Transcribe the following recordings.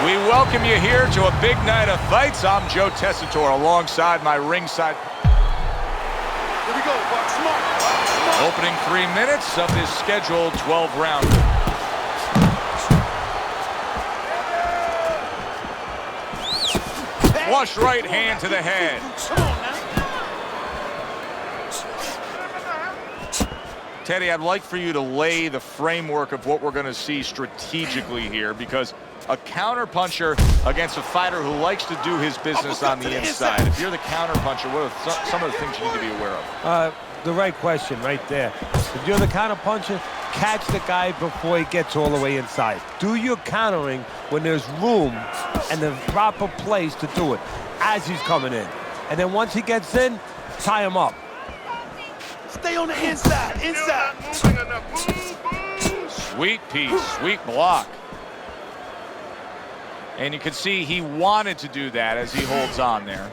We welcome you here to a big night of fights. I'm Joe Tessitore alongside my ringside. Here we go, Buck. Smart. Opening 3 minutes of this scheduled 12-round. Flush right hand to the head. Come on now. Teddy, I'd like for you to lay the framework of what we're going to see strategically here, because a counter-puncher against a fighter who likes to do his business on the inside. If you're the counter-puncher, what are some of the things you need to be aware of? The right question right there. If you're the counter-puncher, catch the guy before he gets all the way inside. Do your countering when there's room and the proper place to do it as he's coming in. And then once he gets in, tie him up. Stay on the inside. Inside. Sweet piece, sweet block. And you can see he wanted to do that as he holds on there.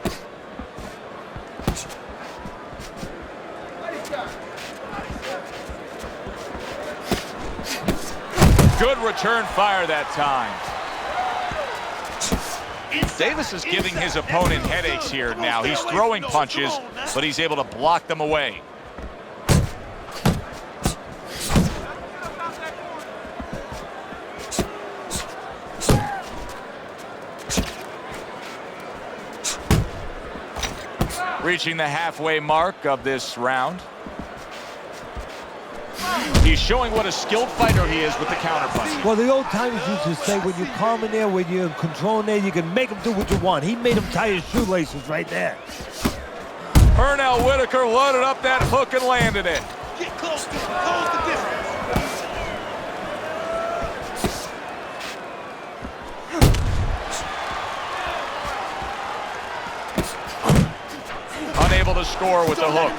Good return fire that time. Davis is giving his opponent headaches here now. He's throwing punches, but he's able to block them away. Reaching the halfway mark of this round. He's showing what a skilled fighter he is with the counterpunch. Well, the old timers used to say when you're calm in there, when you're in control in there, you can make him do what you want. He made him tie his shoelaces right there. Pernell Whitaker loaded up that hook and landed it. Get close to him. Close the distance. Unable to score with the hook.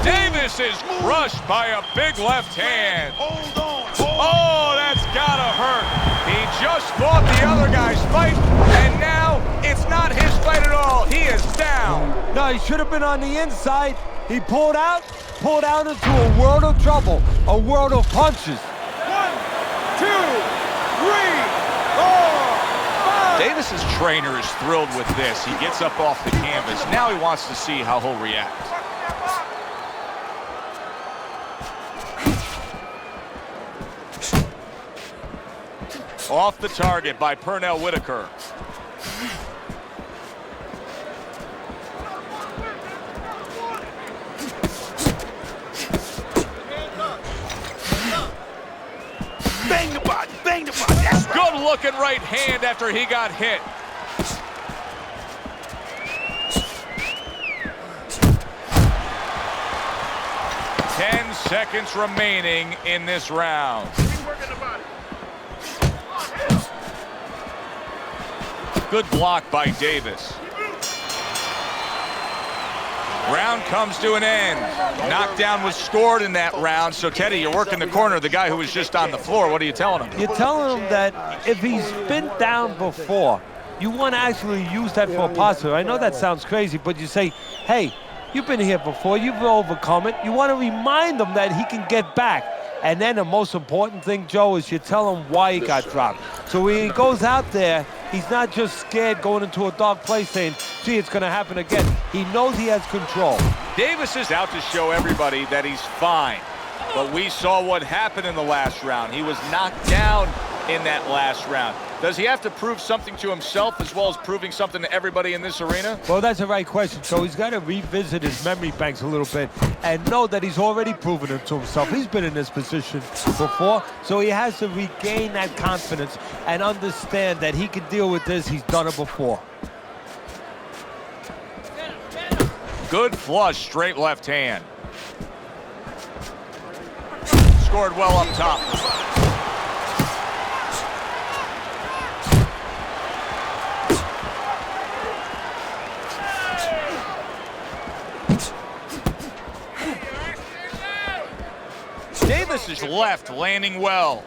Davis is crushed by a big left hand. Hold on. Oh, that's gotta hurt. He just fought the other guy's fight, and now it's not his fight at all. He is down. No, he should have been on the inside. He pulled out into a world of trouble, a world of punches. 1, 2, 3, 4, 5. Davis's trainer is thrilled with this. He gets up off the canvas. Now he wants to see how he'll react. Off the target by Pernell Whitaker. Bang the body. Bang the body. That's right. Good looking right hand after he got hit. Ten seconds remaining in this round. Good block by Davis. Round comes to an end. Knockdown was scored in that round. So, Teddy, you're working the corner of the guy who was just on the floor. What are you telling him? You're telling him that if he's been down before, you want to actually use that for a positive. I know that sounds crazy, but you say, hey, you've been here before. You've overcome it. You want to remind him that he can get back. And then the most important thing, Joe, is you tell him why he got dropped. So when he goes out there, he's not just scared going into a dark place saying, gee, it's going to happen again. He knows he has control. Davis is out to show everybody that he's fine. But we saw what happened in the last round. He was knocked down in that last round. Does he have to prove something to himself as well as proving something to everybody in this arena? Well, that's the right question. So he's got to revisit his memory banks a little bit and know that he's already proven it to himself. He's been in this position before, so he has to regain that confidence and understand that he can deal with this. He's done it before. Good flush, straight left hand. Scored well up top. Davis is left, landing well.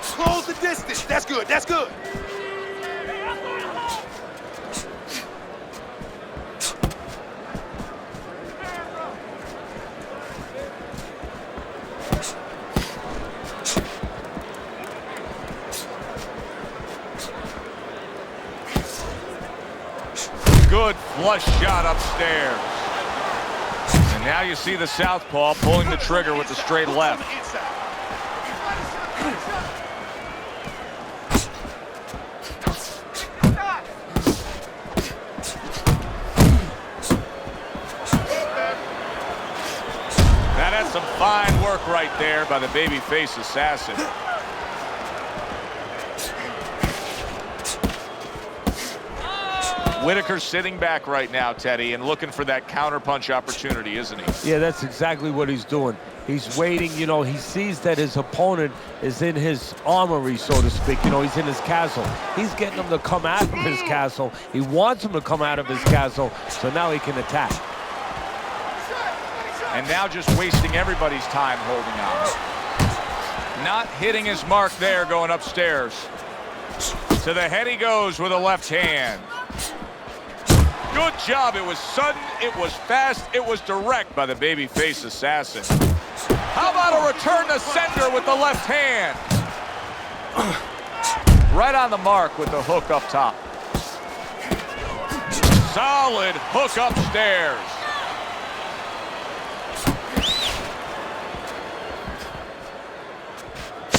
Close the distance. That's good. That's good. Good flush shot upstairs. And now you see the southpaw pulling the trigger with the straight left. That's some fine work right there by the babyface assassin. Whitaker sitting back right now, Teddy, and looking for that counterpunch opportunity, isn't he? Yeah, that's exactly what he's doing. He's waiting, you know, he sees that his opponent is in his armory, so to speak. You know, he's in his castle. He's getting him to come out of his castle. He wants him to come out of his castle, so now he can attack. And now just wasting everybody's time holding on. Not hitting his mark there, going upstairs. To the head he goes with a left hand. Good job. It was sudden, it was fast, it was direct by the babyface assassin. How about a return to sender with the left hand? Right on the mark with the hook up top. Solid hook upstairs.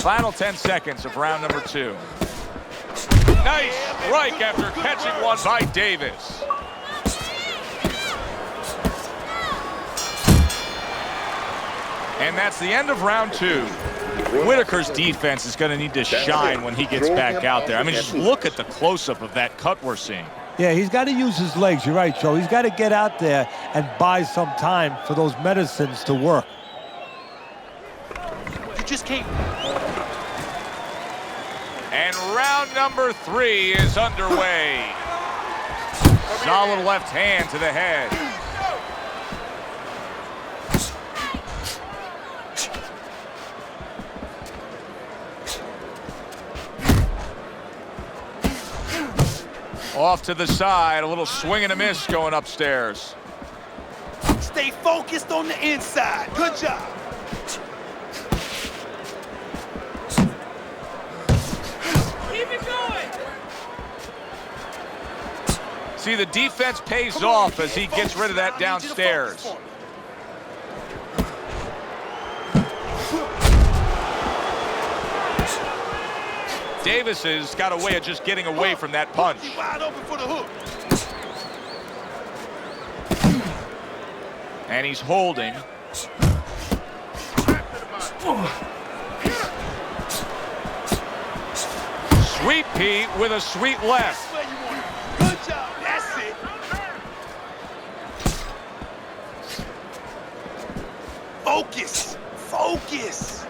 Final 10 seconds of round number 2. Nice strike after catching one by Davis. And that's the end of round 2. Whitaker's defense is going to need to shine when he gets back out there. I mean, just look at the close-up of that cut we're seeing. Yeah, he's got to use his legs. You're right, Joe. He's got to get out there and buy some time for those medicines to work. You just can't. And round number 3 is underway. Solid left hand to the head. Off to the side, a little swing and a miss going upstairs. Stay focused on the inside. Good job. Keep it going. See, the defense pays off as he gets rid of that downstairs. Davis has got a way of just getting away from that punch. Wide open for the hook. And he's holding. Sweet Pete with a sweet left. That's where you want it. Good job. That's it. Focus. Focus.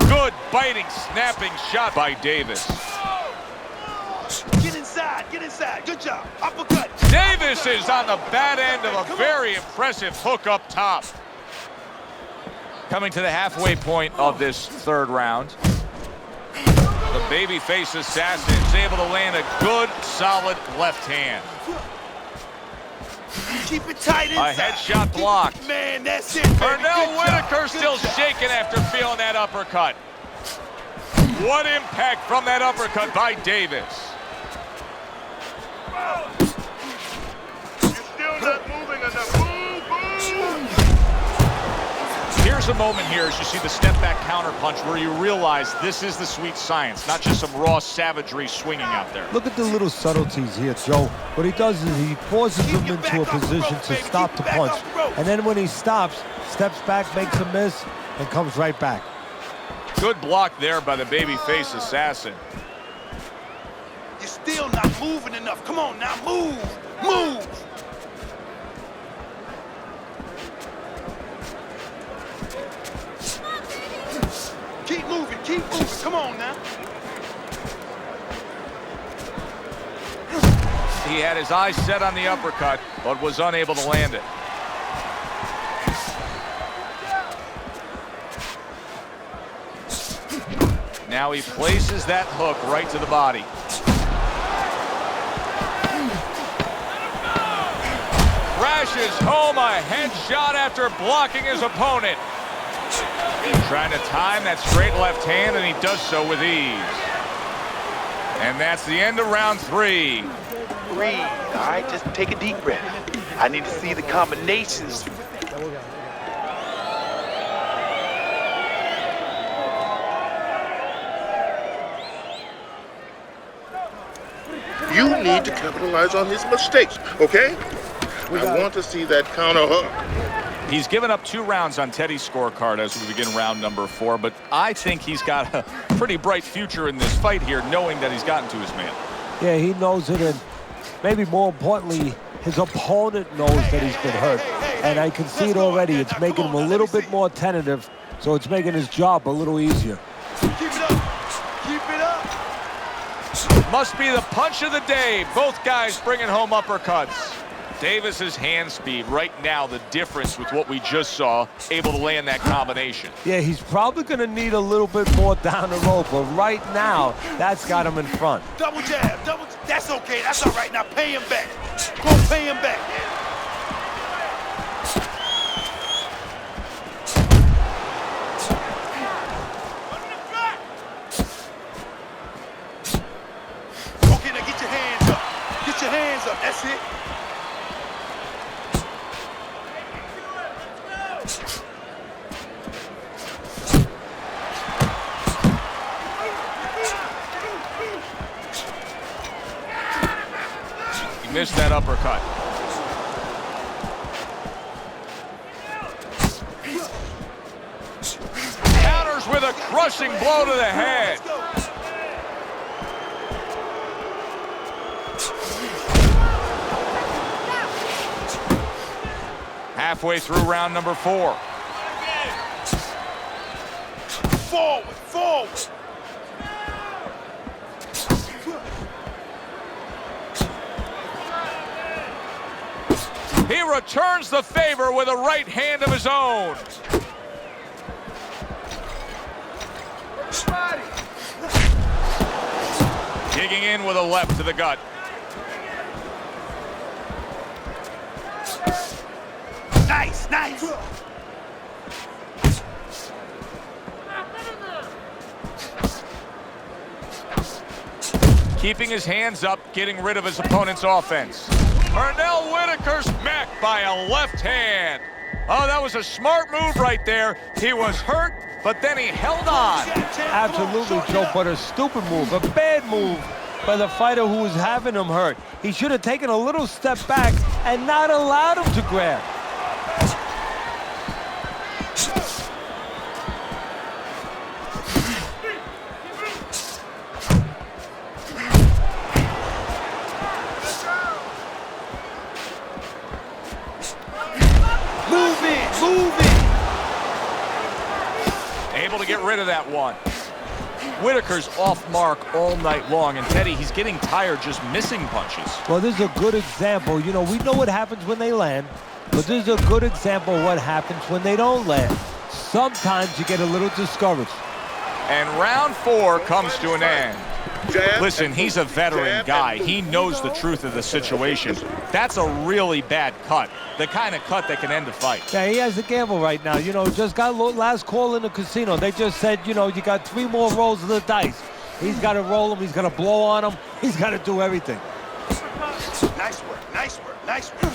Good biting, snapping shot by Davis. Get inside. Get inside. Good job. Uppercut. Davis is on the bad end of a very impressive hook up top. Coming to the halfway point of this 3rd round. The babyface assassin is able to land a good, solid left hand. Keep it tight inside. A headshot blocked. Man, that's it. Pernell Whitaker still shaking after feeling that uppercut. What impact from that uppercut by Davis. You're still not moving enough. Boom, boom. Here's a moment here as you see the step back counter punch where you realize this is the sweet science, not just some raw savagery swinging out there. Look at the little subtleties here, Joe. What he does is he forces him into a position to stop the punch. And then when he stops, steps back, makes a miss, and comes right back. Good block there by the babyface assassin. You're still not moving enough. Come on now, move. Move. Keep moving, keep moving. Come on now. He had his eyes set on the uppercut, but was unable to land it. Now he places that hook right to the body. Crashes home a headshot after blocking his opponent. Trying to time that straight left hand, and he does so with ease. And that's the end of round 3. Breathe, all right? Just take a deep breath. I need to see the combinations. You need to capitalize on his mistakes, okay? I want to see that counter hook. He's given up 2 rounds on Teddy's scorecard as we begin round number 4, but I think he's got a pretty bright future in this fight here, knowing that he's gotten to his man. Yeah, he knows it, and maybe more importantly, his opponent knows that he's been hurt. And I can see it already. It's making him a little bit more tentative, so it's making his job a little easier. Keep it up. Keep it up. Must be the punch of the day. Both guys bringing home uppercuts. Davis's hand speed right now, the difference with what we just saw, able to land that combination. Yeah, he's probably going to need a little bit more down the road, but right now, that's got him in front. Double jab, double. That's okay. That's all right. Now pay him back. Go pay him back. Okay, now get your hands up. Get your hands up. That's it. Missed that uppercut. Counters with a crushing blow to the head. Halfway through round number 4. Forward, forward. He returns the favor with a right hand of his own. Digging in with a left to the gut. Nice, nice. Keeping his hands up, getting rid of his opponent's offense. Pernell Whitaker smacked by a left hand. Oh, that was a smart move right there. He was hurt, but then he held on. Absolutely, Joe, but a stupid move, a bad move by the fighter who was having him hurt. He should have taken a little step back and not allowed him to grab. Able to get rid of that one. Whitaker's off mark all night long, and Teddy, he's getting tired just missing punches. Well, this is a good example. You know, we know what happens when they land, but this is a good example of what happens when they don't land. Sometimes you get a little discouraged. And round 4 comes to an end. Jab. Listen, he's a veteran guy. He knows the truth of the situation. That's a really bad cut. The kind of cut that can end a fight. Yeah, he has a gamble right now. You know, just got last call in the casino. They just said, you know, you got 3 more rolls of the dice. He's got to roll them. He's got to blow on them. He's got to do everything. Nice work, nice work, nice work.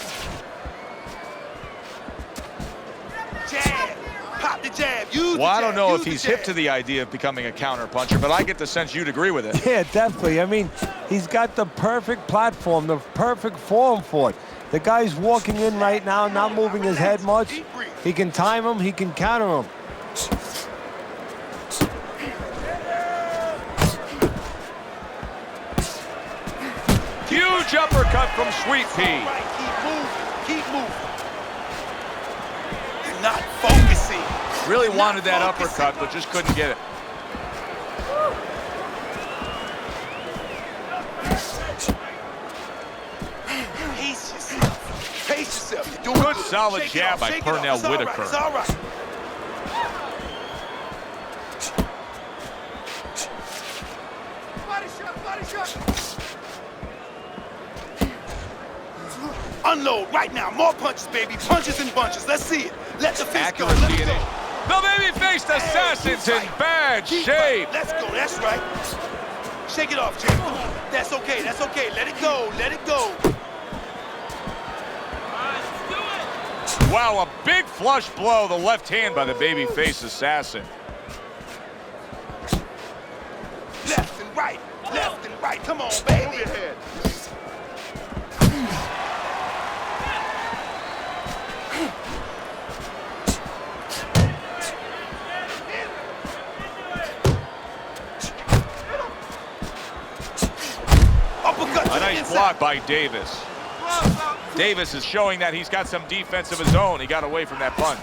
Jab. Pop the jab. Use Well, I don't know use if the he's jab. hip to the idea of becoming a counter puncher, but I get the sense you'd agree with it. Yeah, definitely. I mean, he's got the perfect platform, the perfect form for it. The guy's walking in right now, not moving his head much. He can time him, he can counter him. Huge uppercut from Sweet Pea. Right, keep moving, keep moving. You're not focusing. Really wanted that uppercut, but just couldn't get it. Pace yourself. Pace yourself. You're doing Good solid Shake it jab off, by shake it off. Pernell It's all right, Whitaker. It's all right. Body shot, body shot. Unload right now. More punches, baby. Punches and bunches. Let's see it. Let the fist go. Accuracy Let's in go. it. The baby-faced assassin's in bad Keep shape. fighting. Let's go. That's right. Shake it off, Jim. That's okay, that's okay. Let it go, let it go. Wow, a big flush blow, the left hand by the babyface assassin. Left and right, left and right. Come on, baby. Move your head. A nice block by Davis. Davis is showing that he's got some defense of his own. He got away from that punch.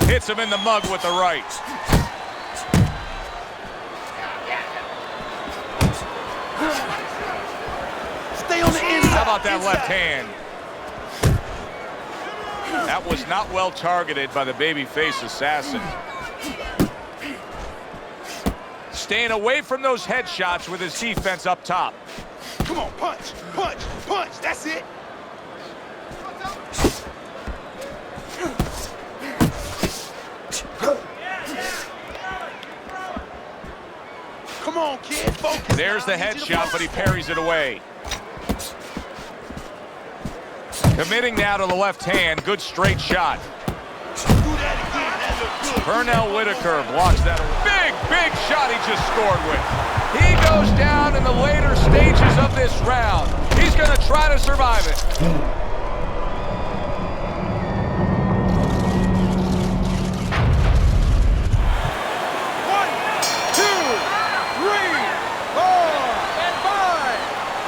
Hits him in the mug with the right. Stay on the inside. How about that left hand? That was not well targeted by the babyface assassin. Staying away from those headshots with his defense up top. Come on, punch, punch, punch. That's it. Come on, kid. Focus. There's the headshot, but he parries it away. Committing now to the left hand. Good straight shot. Do that again. That looked good. Pernell Whitaker blocks that. Big shot he just scored with. He goes down in the later stages of this round. He's going to try to survive it.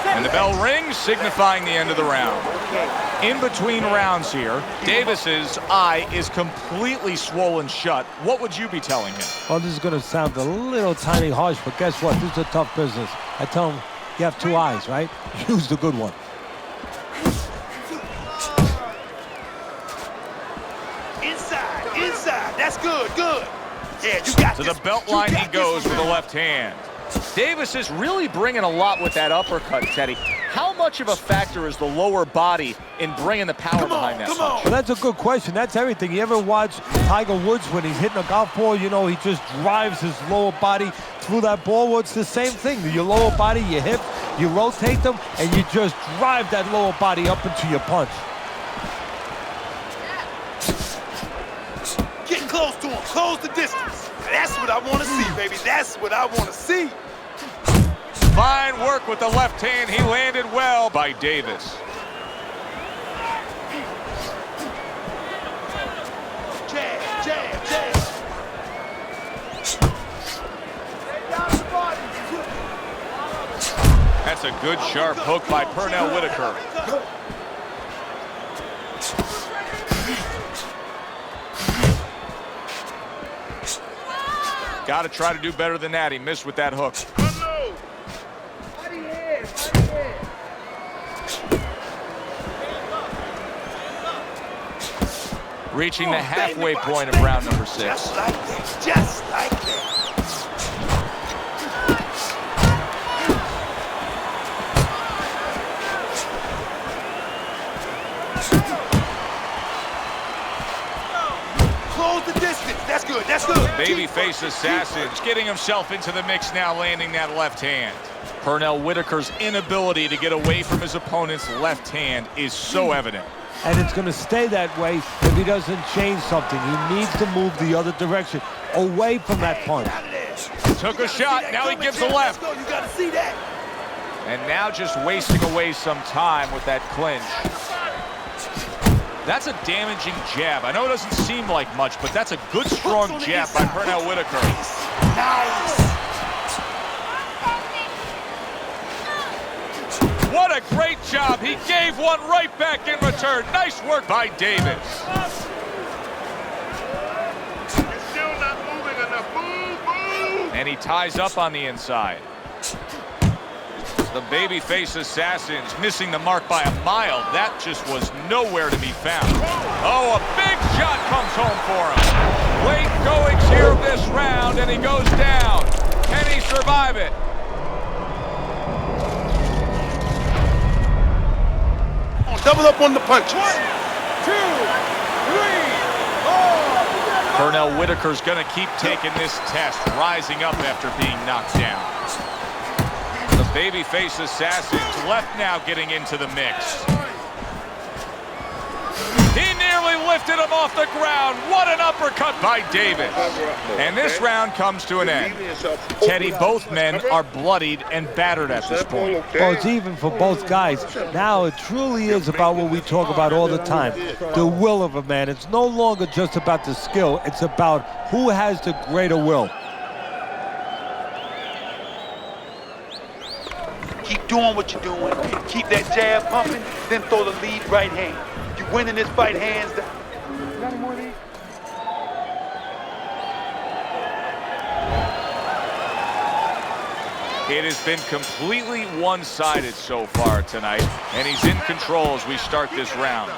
And the bell rings, signifying the end of the round. In between rounds here, Davis's eye is completely swollen shut. What would you be telling him? Well, this is going to sound a little tiny harsh, but guess what? This is a tough business. I tell him, you have two eyes, right? Use the good one. Inside. That's good. Yeah, you got to this. the belt line he goes with the left hand. Davis is really bringing a lot with that uppercut, Teddy. How much of a factor is the lower body in bringing the power behind that punch? Well, that's a good question. That's everything. You ever watch Tiger Woods when he's hitting a golf ball? You know, he just drives his lower body through that ball. Well, it's the same thing. Your lower body, your hips, you rotate them, and you just drive that lower body up into your punch. Getting close to him. Close the distance. That's what I want to see, baby. That's what I want to see. Fine work with the left hand. He landed well by Davis. Jab. That's a good sharp hook by Pernell Whitaker. Got to try to do better than that. He missed with that hook. Reaching the halfway point of round number 6. Just like that. Just like that. Close the distance. That's good. That's good. Babyface assassin getting himself into the mix now, landing that left hand. Pernell Whitaker's inability to get away from his opponent's left hand is so evident. And it's going to stay that way if he doesn't change something. He needs to move the other direction, away from that punch. Took a shot, now he gives a left. You got to see that. And now just wasting away some time with that clinch. That's a damaging jab. I know it doesn't seem like much, but that's a good, strong jab by Pernell Whitaker. Nice. What a great job. He gave one right back in return. Nice work by Davis. You're still not moving enough. Move. And he ties up on the inside. The babyface assassins missing the mark by a mile. That just was nowhere to be found. Oh, a big shot comes home for him. Late goings here of this round, and he goes down. Can he survive it? Double up on the punches. 1, 2, 3, 4. Pernell Whitaker's going to keep taking this test, rising up after being knocked down. The babyface assassins left now getting into the mix. He nearly lifted him off the ground. What an uppercut by David. And this round comes to an end. Teddy, both men are bloodied and battered at this point. Well, it's even for both guys. Now it truly is about what we talk about all the time, the will of a man. It's no longer just about the skill. It's about who has the greater will. Keep doing what you're doing. Keep that jab pumping, then throw the lead right hand. You winning this fight hands down. Got any more of these? It has been completely one-sided so far tonight, and he's in control as we start this round.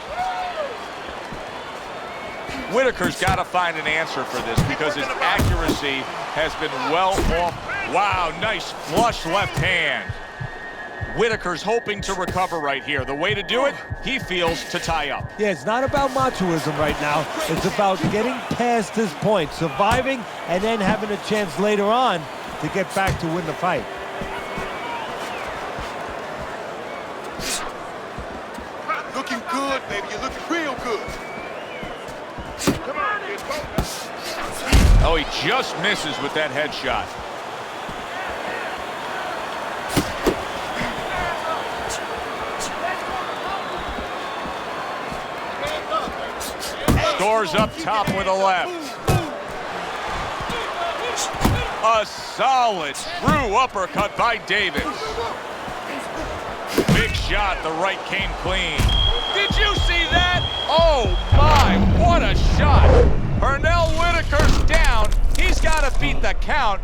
Whitaker's got to find an answer for this because his accuracy has been well off. Wow, nice flush left hand. Whitaker's hoping to recover right here. The way to do it, he feels, to tie up. Yeah, it's not about machoism right now. It's about getting past this point, surviving, and then having a chance later on to get back to win the fight. Looking good, baby. You're looking real good. Come on, kid. Oh, he just misses with that headshot. Scores up top with a left. A solid true uppercut by Davis. Big shot, the right came clean. Did you see that? Oh my, what a shot. Pernell Whitaker's down. He's got to beat the count.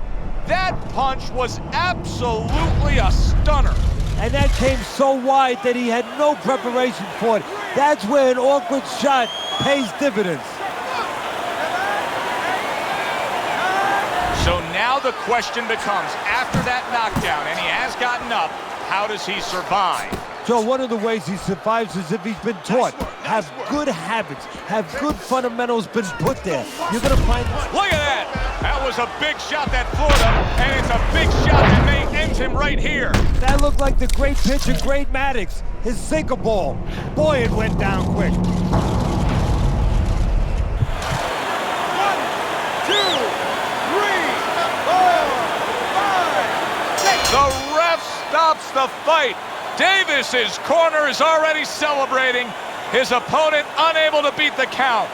That punch was absolutely a stunner. And that came so wide that he had no preparation for it. That's where an awkward shot pays dividends. So now the question becomes, after that knockdown, and he has gotten up, how does he survive? So one of the ways he survives is if he's been taught, have good habits, have good fundamentals been put there. You're gonna find... Look at that! That was a big shot that floored him, and it's a big shot that may end him right here. That looked like the great pitcher, Great Maddox, his sinker ball. Boy, it went down quick. 1, 2, 3, 4, 5, 6. The ref stops the fight. Davis's corner is already celebrating. His opponent unable to beat the count.